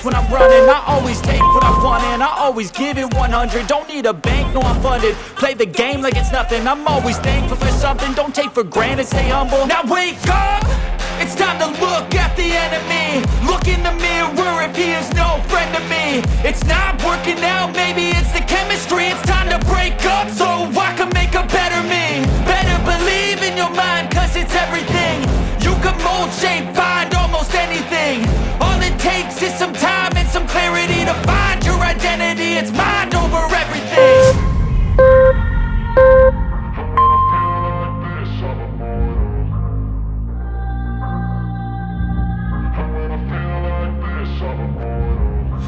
when I'm running. I always take what I want and I always give it 100. Don't need a bank, no I'm funded. Play the game like it's nothing. I'm always thankful for something. Don't take for granted, stay humble. Now wake up, it's time to look at the enemy. Look in the mirror if he is no friend to me. It's not working out, maybe it's the chemistry. It's time to break up so I can make a better me. Better believe in your mind, cause it's everything. You can mold, shape, find almost anything. All it takes is some time and some clarity to find your identity. It's mind over everything.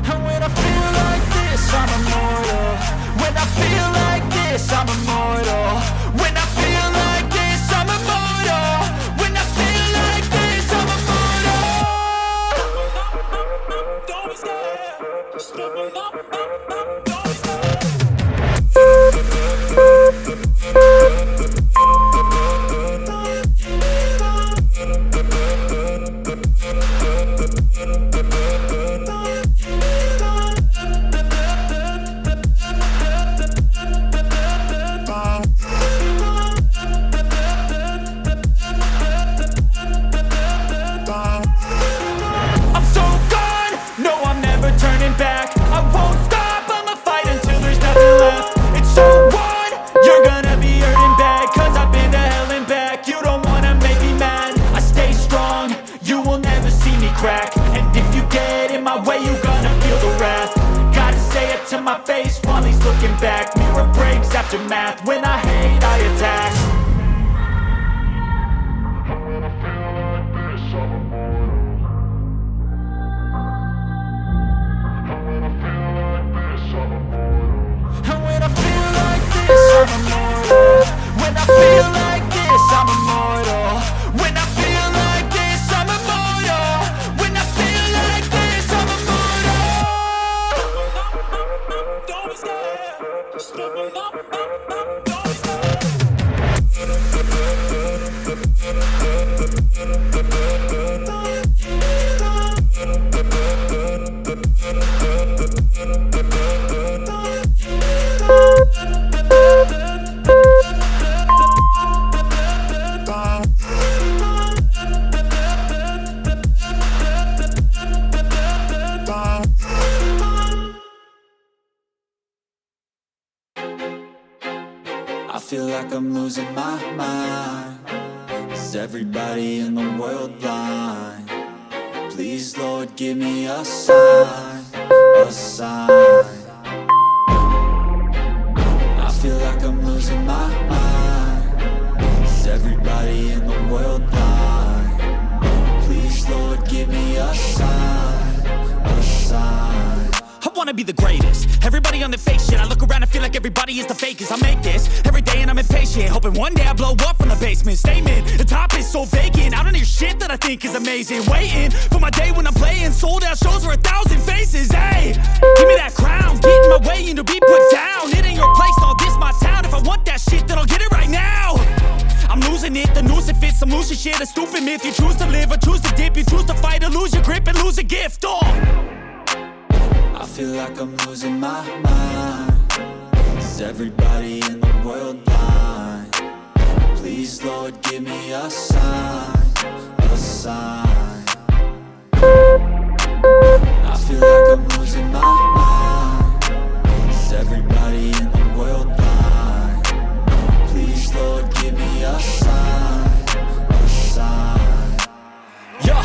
And when I feel like this, I'm immortal. When I feel like this, I'm immortal. When I feel like this, I'm immortal. When I feel like this, I'm immortal. Don't be scared. Just step it up. Don't be scared. To my face while he's looking back. Mirror breaks after math. When I hate, I attack. And when I feel like this, I'm immortal. And when I feel like this, I'm immortal. And when I feel like this, I'm immortal. When I feel like this, I'm immortal. When I feel like this, I'm immortal. When I feel like this, I'm immortal. Don't be scared. Just step it up. Don't be scared. I feel like I'm losing my mind. Is everybody in the world blind? Please, Lord, give me a sign, a sign. I feel like I'm losing my mind. Is everybody in the world blind? Please, Lord, give me a sign, a sign. I wanna be the greatest. Everybody on the fake shit. I look around and feel like everybody is the fakest. I make this every day and I'm impatient, hoping one day I blow up from the basement. Statement, the top is so vacant. I don't hear shit that I think is amazing. Waiting for my day when I'm playing sold out shows for 1,000 faces. Hey, give me that crown, get in my way and to be put down. It ain't your place, no, this my town. If I want that shit, then I'll get it right now. I'm losing it, the noose it fits. I'm losing shit, a stupid myth. You choose to live or choose to dip. You choose to fight or lose your grip and lose a gift. I feel like I'm losing my mind. Is everybody in the world blind? Please, Lord, give me a sign, a sign. I feel like I'm losing my mind. Is everybody in the world blind? Please, Lord, give me a sign, a sign. Yeah.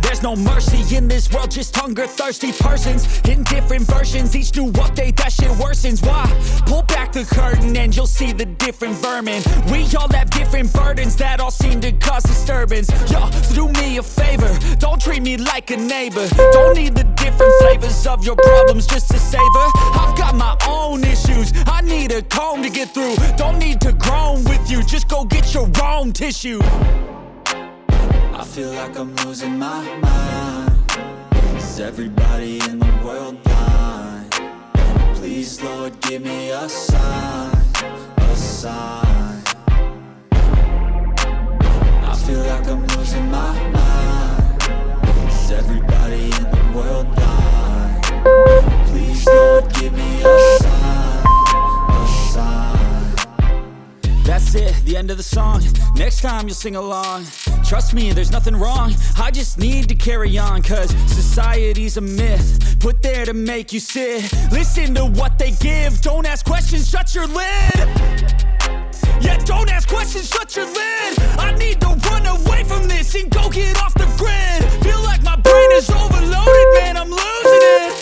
There's no mercy in this world, just hunger-thirsty persons in different versions. Each new update, that shit worsens. Why? Pull back the curtain and you'll see the different vermin. We all have different burdens that all seem to cause disturbance. Yo, so do me a favor, don't treat me like a neighbor. Don't need the different flavors of your problems just to savor. I've got my own issues, I need a comb to get through. Don't need to groan with you, just go get your own tissue. I feel like I'm losing my mind. Is everybody in the world blind? Please, Lord, give me a sign, a sign. I feel like I'm losing my mind. Is everybody in the world blind? the song, next time you'll sing along. Trust me, there's nothing wrong, I just need to carry on. Cause society's a myth, put there to make you sit. Listen to what they give, don't ask questions, shut your lid. Yeah, don't ask questions, shut your lid. I need to run away from this and go get off the grid. Feel like my brain is overloaded, man, I'm losing it.